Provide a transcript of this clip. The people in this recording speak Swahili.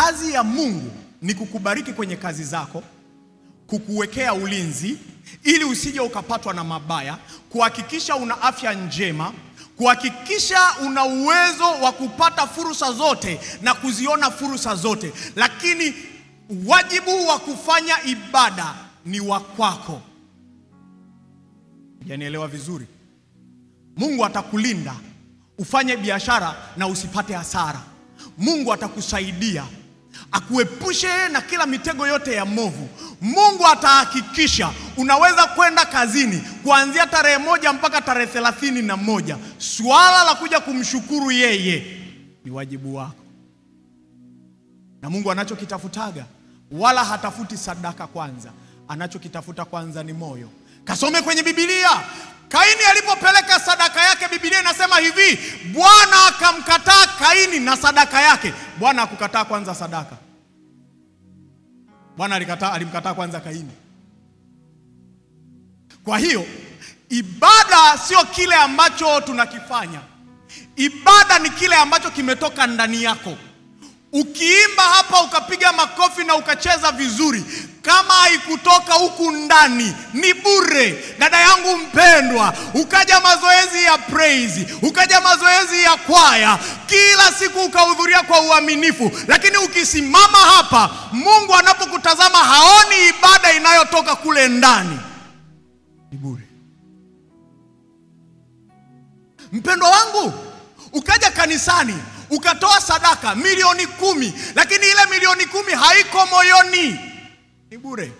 Kazi ya Mungu ni kukubariki kwenye kazi zako, kukuwekea ulinzi ili usije ukapatwa na mabaya, kuhakikisha una afya njema, kuhakikisha una uwezo wa kupata fursa zote na kuziona fursa zote. Lakini wajibu wa kufanya ibada ni wa kwako. Yanielewa vizuri? Mungu atakulinda ufanye biashara na usipate hasara. Mungu atakusaidia akuepushe na kila mitego yote ya movu. Mungu atahakikisha unaweza kwenda kazini kuanzia tarehe 1 mpaka tarehe 31. Swala la kuja kumshukuru yeye ni wajibu wako. Na Mungu anachokitafutaga wala hatafuti sadaka kwanza. Anachokitafuta kwanza ni moyo. Kasome kwenye Biblia. Kaini alipopeleka sadaka yake, Biblia inasema hivi, Bwana akamkataa Kaini na sadaka yake. Bwana hakukataa kwanza sadaka. Bwana alimkataa kwanza Kaini. Kwa hiyo ibada sio kile ambacho tunakifanya. Ibada ni kile ambacho kimetoka ndani yako. Ukiimba hapa ukapiga makofi na ukacheza vizuri, kama haikutoka huku ndani ni bure. Dada yangu mpendwa, ukaja mazoezi ya praise, ukaja mazoezi ya kwaya, kila siku ukahudhuria kwa uaminifu, lakini ukisimama hapa, Mungu anapokutazama haoni ibada inayotoka kule ndani, ni bure. Mpendwa wangu, ukaja kanisani ukatoa sadaka milioni 10, lakini ile milioni 10 haiko moyoni, ni bure.